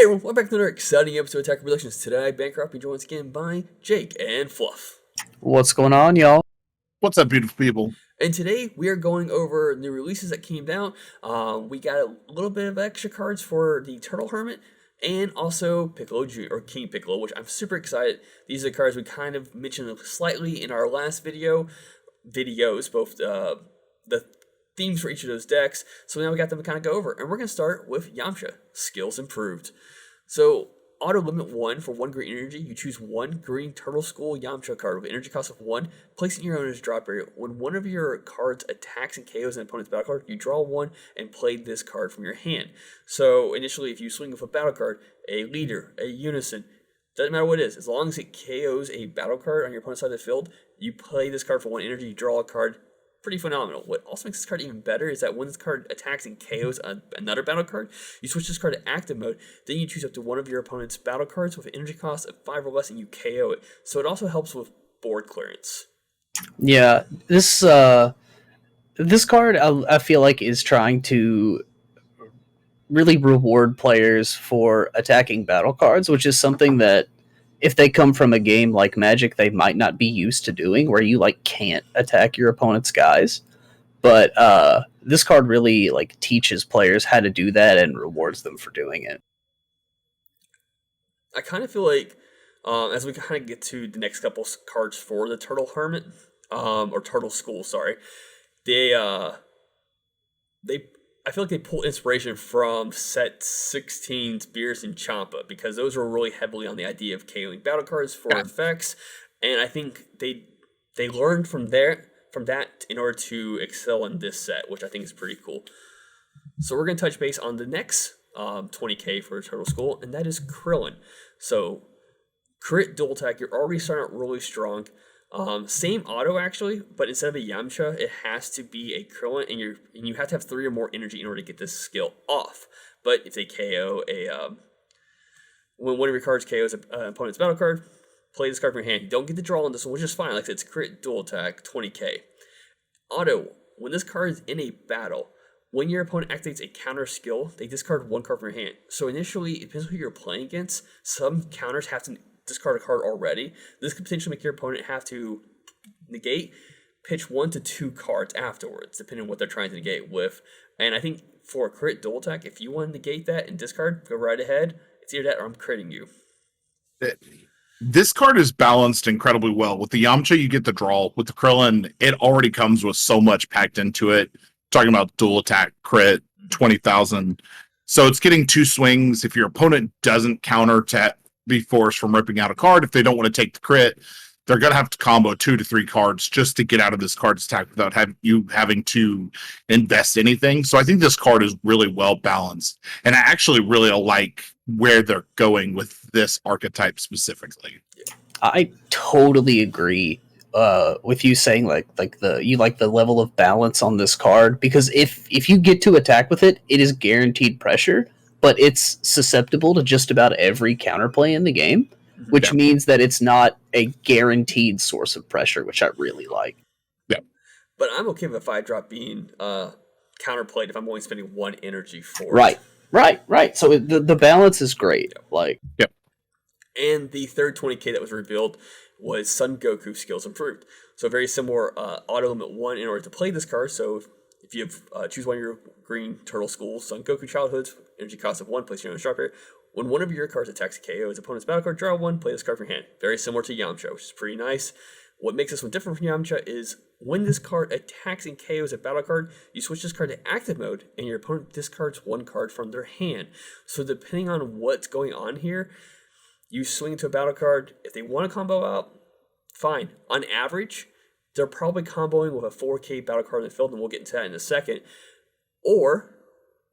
everyone, welcome back to another exciting episode of Attack Relations. Today, Bancroft be joined once again by Jake and Fluff. What's going on, y'all? What's up, beautiful people? And today, we are going over new releases that came out. We got a little bit of extra cards for the Turtle Hermit, and also Piccolo Jr. or King Piccolo, which I'm super excited. These are the cards we kind of mentioned slightly in our last videos, both the themes for each of those decks. So now we got them to kind of go over. And we're going to start with Yamcha, Skills Improved. So, auto limit 1 for 1 green energy. You choose 1 green Turtle School Yamcha card with an energy cost of 1. Place it in your owner's drop area. When one of your cards attacks and KOs an opponent's battle card, you draw 1 and play this card from your hand. So, initially, if you swing with a battle card, a leader, a Unison, doesn't matter what it is, as long as it KOs a battle card on your opponent's side of the field, you play this card for 1 energy, you draw a card. Pretty phenomenal. What also makes this card even better is that when this card attacks and KOs another battle card, you switch this card to active mode, then you choose up to one of your opponent's battle cards with an energy cost of 5 or less and you KO it. So it also helps with board clearance. Yeah, this card I feel like is trying to really reward players for attacking battle cards, which is something that if they come from a game like Magic, they might not be used to doing, where you can't attack your opponent's guys. But this card really teaches players how to do that and rewards them for doing it. I kind of feel like as we kind of get to the next couple cards for the Turtle Hermit, or Turtle School, sorry, I feel like they pull inspiration from set 16's Beerus and Champa, because those were really heavily on the idea of KOing battle cards for effects, and I think they learned from that in order to excel in this set, which I think is pretty cool. So we're going to touch base on the next 20k for Turtle School, and that is Krillin. So crit dual attack, you're already starting out really strong. Same auto actually, but instead of a Yamcha, it has to be a Krillin, and you have to have 3 or more energy in order to get this skill off. But if they KO when one of your cards KOs an opponent's battle card, play this card from your hand. You don't get the draw on this one, which is fine. Like I said, it's crit dual attack, 20k. Auto, when this card is in a battle, when your opponent activates a counter skill, they discard 1 card from your hand. So initially, it depends on who you're playing against. Some counters have to discard a card already. This could potentially make your opponent have to negate, pitch 1 to 2 cards afterwards, depending on what they're trying to negate with. And I think for a crit dual attack, if you want to negate that and discard, go right ahead. It's either that or I'm critting you. This card is balanced incredibly well. With the Yamcha, you get the draw. With the Krillin, it already comes with so much packed into it. Talking about dual attack, crit, 20,000. So it's getting 2 swings. If your opponent doesn't counter to be forced from ripping out a card, if they don't want to take the crit, they're going to have to combo 2 to 3 cards just to get out of this card's attack without having to invest anything. So I think this card is really well balanced, and I actually really like where they're going with this archetype specifically. I totally agree with you saying you like the level of balance on this card, because if you get to attack with it, it is guaranteed pressure. But it's susceptible to just about every counterplay in the game, which means that it's not a guaranteed source of pressure, which I really like. Yeah. But I'm okay with a 5-drop being counterplayed if I'm only spending 1 energy for it. Right. So the balance is great. Yep. And the third 20k that was revealed was Son Goku Skills Improved. So very similar auto limit 1 in order to play this card. So if you have choose one of your green Turtle School Son Goku Childhoods, energy cost of 1, place your own drop here. When one of your cards attacks a KO his opponent's battle card, draw 1, play this card from your hand. Very similar to Yamcha, which is pretty nice. What makes this one different from Yamcha is when this card attacks and KOs a battle card, you switch this card to active mode, and your opponent discards 1 card from their hand. So depending on what's going on here, you swing into a battle card. If they want to combo out, fine. On average, they're probably comboing with a 4k battle card in the field, and we'll get into that in a second. Or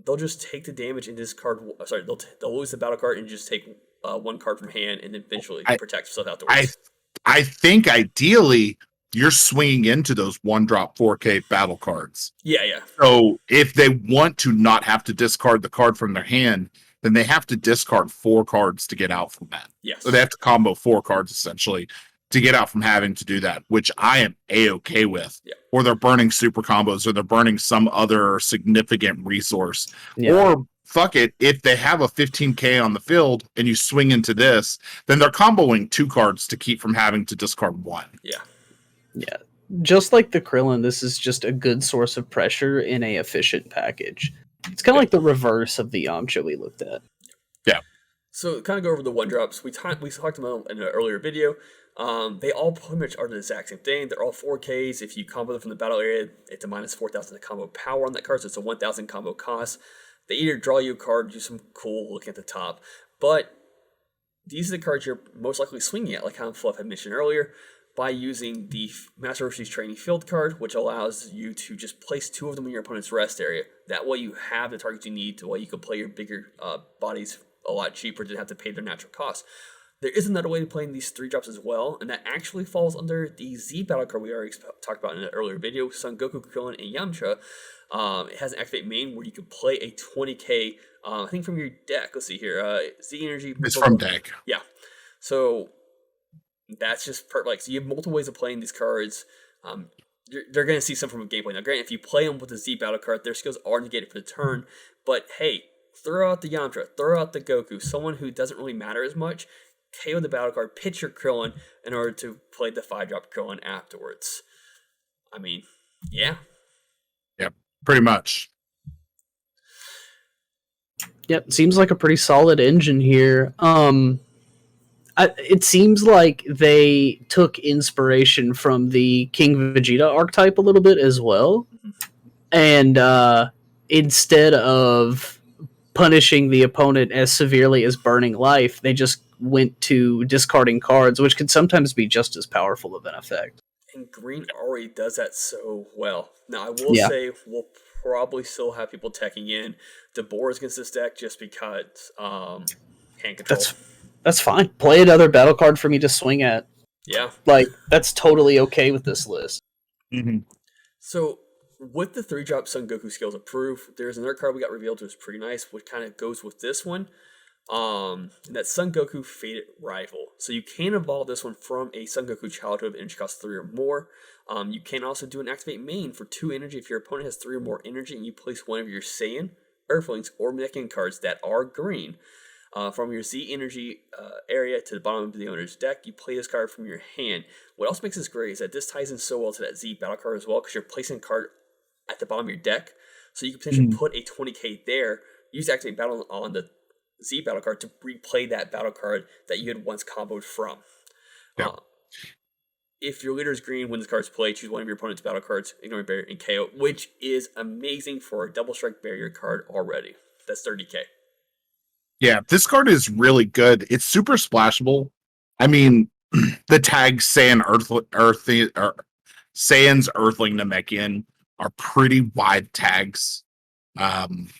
they'll just take the damage in this card. Sorry, they'll lose the battle card and just take 1 card from hand, and then eventually protect themselves afterwards. I think ideally you're swinging into those 1-drop 4K battle cards. Yeah. So if they want to not have to discard the card from their hand, then they have to discard 4 cards to get out from that. Yes. So they have to combo 4 cards essentially. to get out from having to do that, which I am A-okay with. Yeah. Or they're burning super combos, or they're burning some other significant resource. Yeah. Or fuck it, if they have a 15k on the field and you swing into this, then they're comboing 2 cards to keep from having to discard 1. Yeah. Yeah. Just like the Krillin, this is just a good source of pressure in a efficient package. It's kind of like the reverse of the Yamcha we looked at. Yeah. So kind of go over the 1-drops. We talked about in an earlier video. They all pretty much are the exact same thing. They're all 4Ks. If you combo them from the battle area, it's a minus 4,000 combo power on that card, so it's a 1,000 combo cost. They either draw you a card, do some cool looking at the top, but these are the cards you're most likely swinging at, like how Fluff had mentioned earlier, by using the Master Roshi's Training Field card, which allows you to just place 2 of them in your opponent's rest area. That way you have the targets you need, to way you can play your bigger bodies a lot cheaper, didn't have to pay their natural cost. There is another way to play in these 3 drops as well, and that actually falls under the Z battle card we already talked about in an earlier video, Son Goku, Krillin, and Yamcha. It has an activate main where you can play a 20k, I think from your deck. Let's see here, Z Energy. It's from deck. Yeah. So that's just like, so you have multiple ways of playing these cards. They're going to see some from a gameplay. Now, granted, if you play them with the Z battle card, their skills are negated for the turn, but hey, throw out the Yamcha, throw out the Goku, someone who doesn't really matter as much. KO the battle card, pitch your Krillin in order to play the 5-drop Krillin afterwards. I mean, yeah. Yep, pretty much. Yep, seems like a pretty solid engine here. It seems like they took inspiration from the King Vegeta archetype a little bit as well. And instead of punishing the opponent as severely as burning life, they just went to discarding cards, which can sometimes be just as powerful of an effect. And green already does that so well. Now, I will say we'll probably still have people teching in DeBoer's against this deck just because hand control. That's fine. Play another battle card for me to swing at. Yeah. Like, that's totally okay with this list. Mm-hmm. So, with the 3-drop Son Goku skills approved, there's another card we got revealed to is pretty nice, which kind of goes with this one. And that's Son Goku Fated Rival. So you can evolve this one from a Son Goku childhood energy cost 3 or more. You can also do an activate main for 2 energy if your opponent has 3 or more energy and you place one of your Saiyan, Earthlings, or Mechanicum cards that are green. From your Z energy area to the bottom of the owner's deck, you play this card from your hand. What else makes this great is that this ties in so well to that Z battle card as well, because you're placing a card at the bottom of your deck. So you can potentially put a 20k there, use activate battle on the Z battle card to replay that battle card that you had once comboed from. Yeah. If your leader is green when this card's played, choose one of your opponent's battle cards, ignore barrier, and KO, which is amazing for a double strike barrier card already. That's 30k. Yeah, this card is really good. It's super splashable. I mean, the tags Saiyan's Earthling Namekian are pretty wide tags.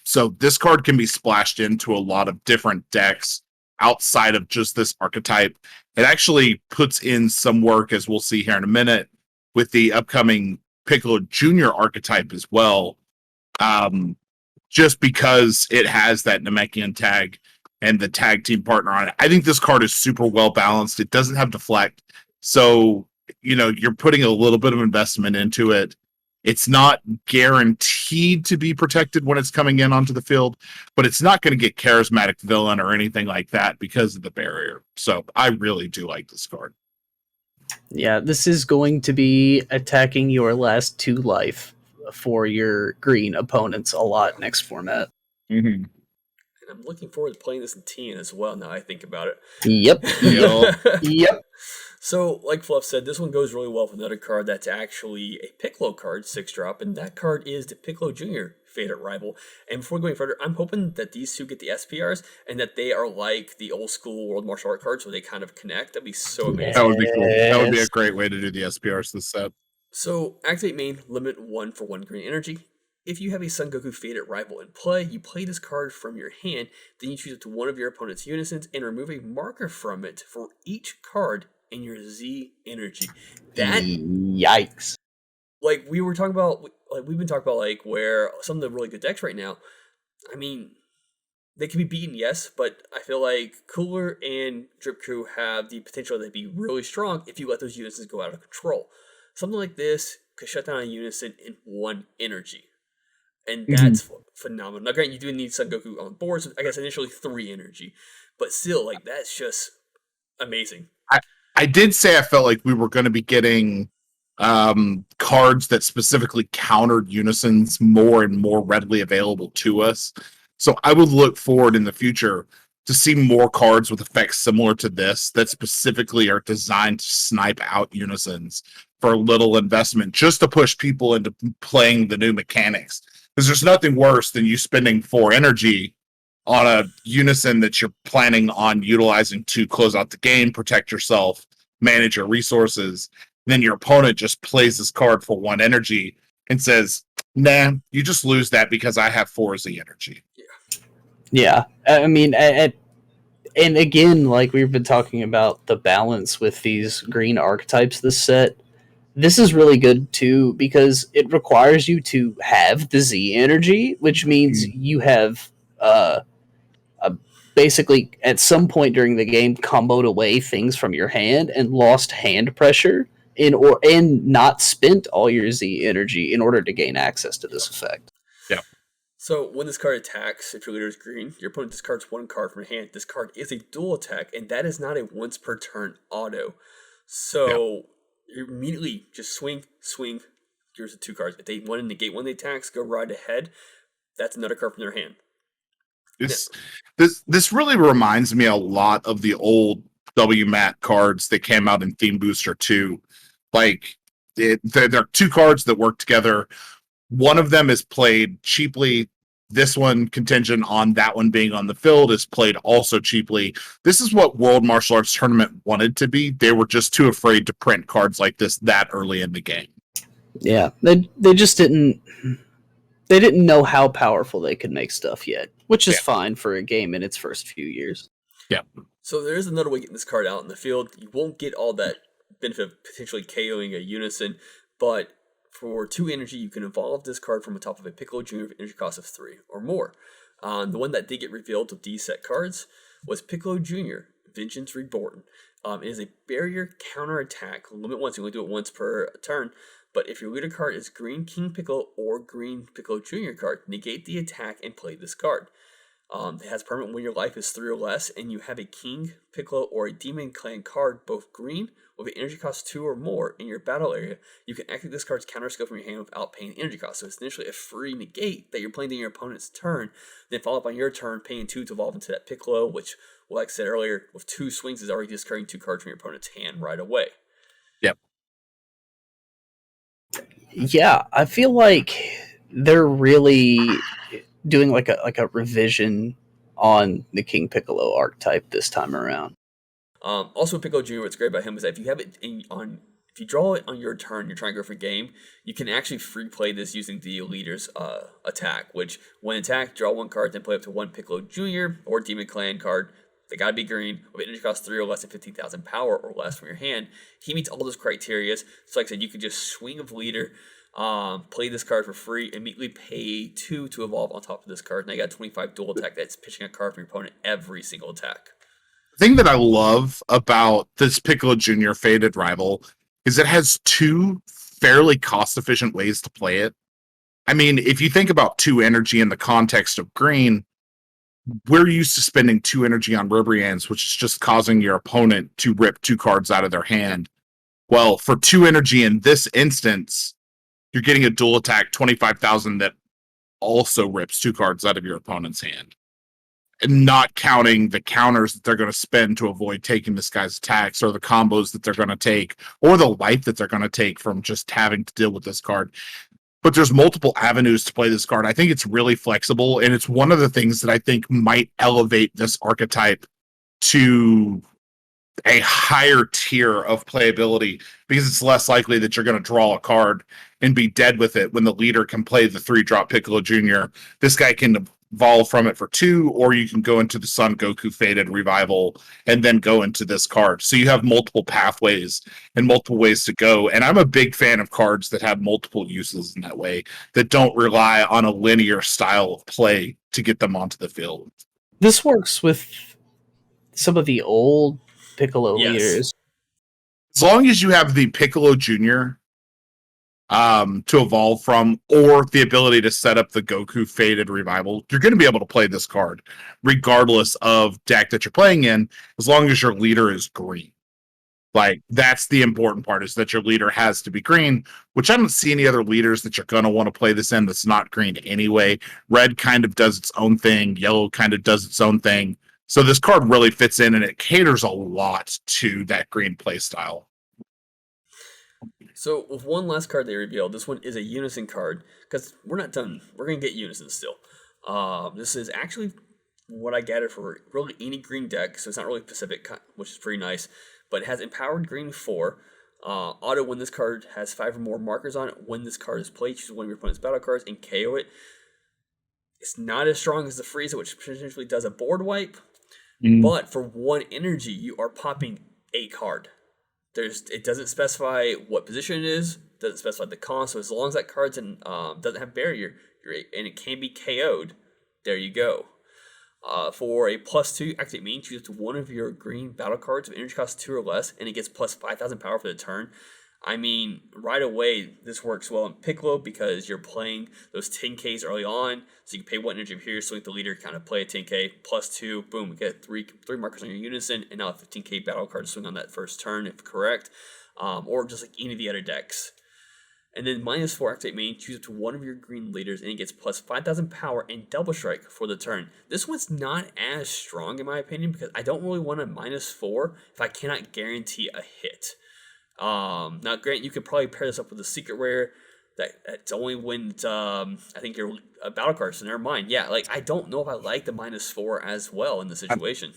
So this card can be splashed into a lot of different decks outside of just this archetype. It actually puts in some work, as we'll see here in a minute, with the upcoming Piccolo Jr. archetype as well. Just because it has that Namekian tag and the tag team partner on it. I think this card is super well balanced. It doesn't have deflect. So, you're putting a little bit of investment into it. It's not guaranteed to be protected when it's coming in onto the field, but it's not going to get charismatic villain or anything like that because of the barrier. So I really do like this card. Yeah, this is going to be attacking your last 2 life for your green opponents a lot next format. Mm-hmm. And I'm looking forward to playing this in TN as well now I think about it. Yep. Yep. So, like Fluff said, this one goes really well with another card that's actually a Piccolo card, 6-drop, and that card is the Piccolo Jr. Fated Rival. And before going further, I'm hoping that these two get the SPRs and that they are like the old school World Martial Art cards where they kind of connect. That'd be so amazing. That would be cool. That would be a great way to do the SPRs this set. So, activate main, limit 1 for 1 green energy. If you have a Son Goku Fated Rival in play, you play this card from your hand, then you choose it to one of your opponent's Unisons and remove a marker from it for each card in your Z energy. That yikes. Like we were talking about, like we've been talking about, like where some of the really good decks right now. I mean, They can be beaten, yes, but I feel like Cooler and Drip Crew have the potential to be really strong if you let those Unisons go out of control. Something like this could shut down a Unison in one energy. And Mhm. that's phenomenal. Now, granted, you do need Son Goku on board, so I guess initially 3 energy. But still, like, that's just amazing. I did say I felt like we were going to be getting cards that specifically countered Unisons more and more readily available to us. So I would look forward in the future to see more cards with effects similar to this that specifically are designed to snipe out Unisons for little investment, just to push people into playing the new mechanics. Because there's nothing worse than you spending 4 energy on a Unison that you're planning on utilizing to close out the game, protect yourself, manage your resources. Then your opponent just plays this card for 1 energy and says, nah, you just lose that because I have 4 as the energy. Yeah, I mean, and again, like we've been talking about the balance with these green archetypes this set. This is really good too because it requires you to have the Z energy, which means you have uh, basically at some point during the game comboed away things from your hand and lost hand pressure and not spent all your Z energy in order to gain access to this effect. Yeah. So when this card attacks, if your leader is green, your opponent discards 1 card from your hand. This card is a dual attack, and that is not a once per turn auto. So you immediately just swing. Here's the 2 cards. If they want to negate one of the attacks, go right ahead. That's another card from their hand. This really reminds me a lot of the old WMAT cards that came out in Theme Booster 2. Like, they're 2 cards that work together. One of them is played cheaply. This one, contingent on that one being on the field, is played also cheaply. This is what World Martial Arts Tournament wanted to be. They were just too afraid to print cards like this that early in the game. Yeah, they just didn't know how powerful they could make stuff yet, which is fine for a game in its first few years. Yeah. So there is another way of getting this card out in the field. You won't get all that benefit of potentially KOing a Unison, but for 2 energy, you can evolve this card from the top of a Piccolo Jr. with energy cost of 3 or more. The one that did get revealed with these set cards was Piccolo Jr. Vengeance Reborn. It is a barrier counter attack. Limit once, you only do it once per turn. But if your leader card is Green King Piccolo or Green Piccolo Jr. card, negate the attack and play this card. It has permanent when your life is 3 or less, and you have a King, Piccolo, or a Demon Clan card, both green, with an energy cost 2 or more in your battle area. You can activate this card's counter skill from your hand without paying energy cost. So it's initially a free negate that you're playing during your opponent's turn, then follow up on your turn, paying 2 to evolve into that Piccolo, which, like I said earlier, with 2 swings is already discarding 2 cards from your opponent's hand right away. Yep. Yeah, I feel like they're really doing like a revision on the King Piccolo archetype this time around. Also, with Piccolo Jr., what's great about him is that if you have it if you draw it on your turn, you're trying to go for game, you can actually free play this using the leader's attack, which when attacked, draw 1 card, then play up to 1 Piccolo Jr. or Demon Clan card. They gotta be green, with energy cost 3 or less and 15,000 power or less from your hand. He meets all those criteria. So like I said, you can just swing of leader, play this card for free, immediately pay 2 to evolve on top of this card. Now you got 25 dual attack that's pitching a card from your opponent every single attack. The thing that I love about this Piccolo Jr. Faded Rival is it has 2 fairly cost-efficient ways to play it. I mean, if you think about 2 energy in the context of green, we're used to spending 2 energy on Ribrians, which is just causing your opponent to rip 2 cards out of their hand. Well, for 2 energy in this instance, you're getting a dual attack 25,000 that also rips 2 cards out of your opponent's hand. And not counting the counters that they're going to spend to avoid taking this guy's attacks, or the combos that they're going to take, or the life that they're going to take from just having to deal with this card. But there's multiple avenues to play this card. I think it's really flexible, and it's one of the things that I think might elevate this archetype to a higher tier of playability, because it's less likely that you're going to draw a card and be dead with it when the leader can play the 3-drop Piccolo Jr. This guy can evolve from it for 2, or you can go into the Son Goku Faded Revival and then go into this card. So you have multiple pathways and multiple ways to go. And I'm a big fan of cards that have multiple uses in that way, that don't rely on a linear style of play to get them onto the field. This works with some of the old Piccolo leaders. As long as you have the Piccolo Jr. To evolve from, or the ability to set up the Goku Faded Revival, you're going to be able to play this card, regardless of deck that you're playing in, as long as your leader is green. Like, that's the important part, is that your leader has to be green, which I don't see any other leaders that you're going to want to play this in that's not green anyway. Red kind of does its own thing. Yellow kind of does its own thing. So this card really fits in, and it caters a lot to that green play style. So with one last card they revealed, this one is a Unison card, because we're not done. We're going to get Unison still. This is actually what I gathered for really any green deck, so it's not really Pacific, which is pretty nice, but it has Empowered Green 4. Auto, when this card has 5 or more markers on it, when this card is played, choose one of your opponent's battle cards and KO it. It's not as strong as the Frieza, which potentially does a board wipe, but for 1 energy, you are popping a card. It doesn't specify what position it is, doesn't specify the cost, so as long as that card's doesn't have barrier, and it can be KO'd, there you go. For a +2 activate main, choose one of your green battle cards of energy cost 2 or less, and it gets plus 5,000 power for the turn. I mean, right away, this works well in Piccolo because you're playing those 10Ks early on, so you can pay 1 energy here, so let the leader kind of play a 10K, +2, boom, you get three markers on your Unison, and now a 15K battle card to swing on that first turn, if correct, or just like any of the other decks. And then -4 activate main, choose up to one of your green leaders, and it gets plus 5,000 power and double strike for the turn. This one's not as strong in my opinion because I don't really want a -4 if I cannot guarantee a hit. Now, Grant, you could probably pair this up with a secret rare that's only when I think you're a battle card, so never mind. Yeah, like I don't know if I like the -4 as well in this situation.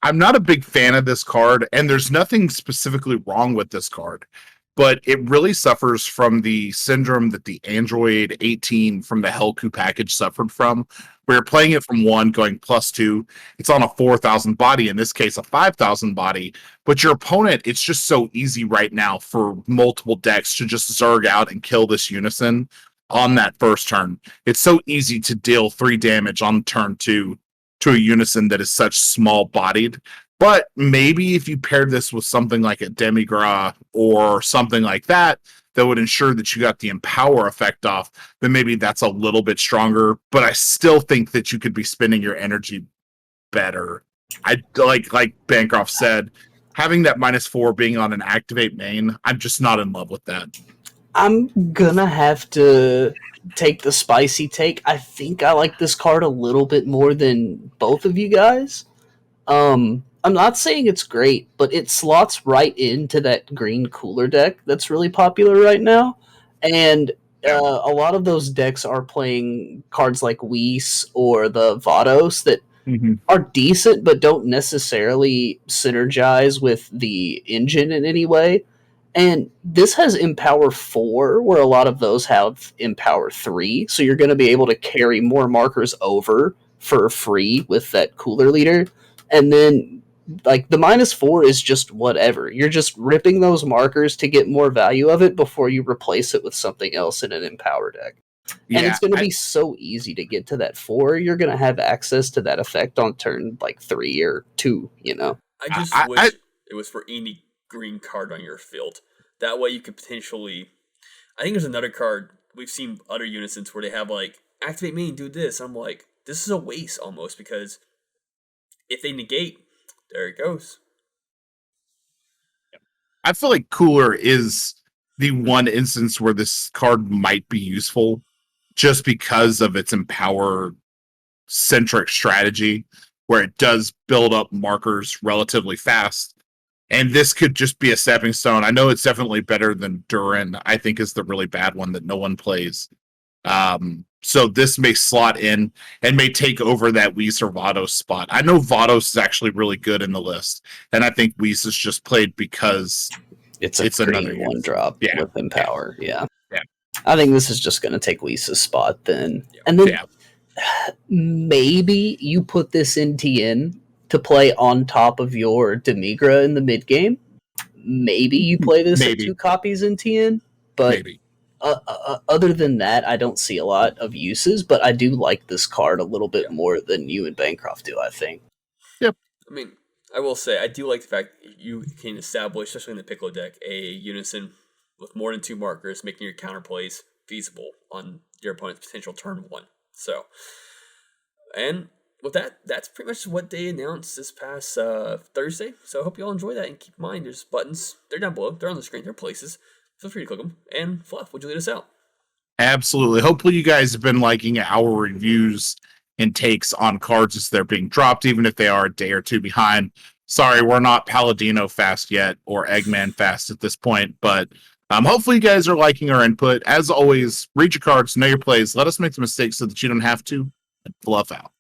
I'm not a big fan of this card, and there's nothing specifically wrong with this card, but it really suffers from the syndrome that the Android 18 from the Helku package suffered from, where you're playing it from 1, going +2. It's on a 4,000 body, in this case, a 5,000 body, but your opponent, it's just so easy right now for multiple decks to just Zerg out and kill this Unison on that first turn. It's so easy to deal 3 damage on turn 2 to a Unison that is such small-bodied. But maybe if you paired this with something like a Demigra or something like that, that would ensure that you got the Empower effect off, then maybe that's a little bit stronger. But I still think that you could be spending your energy better. I like Bancroft said, having that -4 being on an activate main, I'm just not in love with that. I'm gonna have to take the spicy take. I think I like this card a little bit more than both of you guys. I'm not saying it's great, but it slots right into that green cooler deck that's really popular right now. And a lot of those decks are playing cards like Whis or the Vados that are decent, but don't necessarily synergize with the engine in any way. And this has Empower 4, where a lot of those have Empower 3, so you're going to be able to carry more markers over for free with that cooler leader. And then, like, the -4 is just whatever. You're just ripping those markers to get more value of it before you replace it with something else in an Empower deck. And it's going to be so easy to get to that 4. You're going to have access to that effect on turn, like, 3 or 2, you know? I just wish it was for any green card on your field. That way you could potentially... I think there's another card. We've seen other Unisons where they have, like, activate main, do this. I'm like, this is a waste almost, because if they negate, there it goes. I feel like Cooler is the one instance where this card might be useful just because of its Empower-centric strategy, where it does build up markers relatively fast. And this could just be a stepping stone. I know it's definitely better than Durin, I think is the really bad one that no one plays. So this may slot in and may take over that Whis or Vados spot. I know Vados is actually really good in the list, and I think Whis is just played because it's another one drop with Empower. Yeah. I think this is just going to take Whis' spot then. Yeah. And then maybe you put this in TN to play on top of your Demigra in the mid game. Maybe you play this at 2 copies in TN, but Other than that, I don't see a lot of uses, but I do like this card a little bit more than you and Bancroft do, I think. Yep. I mean, I will say, I do like the fact that you can establish, especially in the Piccolo deck, a Unison with more than 2 markers, making your counterplays feasible on your opponent's potential turn 1. So, and with that, that's pretty much what they announced this past Thursday. So I hope you all enjoy that, and keep in mind, there's buttons. They're down below. They're on the screen. They're places. Feel free to click them. And Fluff, would you lead us out? Absolutely. Hopefully you guys have been liking our reviews and takes on cards as they're being dropped, even if they are a day or two behind. Sorry, we're not Paladino fast yet or Eggman fast at this point, but hopefully you guys are liking our input. As always, read your cards, know your plays, let us make the mistakes so that you don't have to, and Fluff out.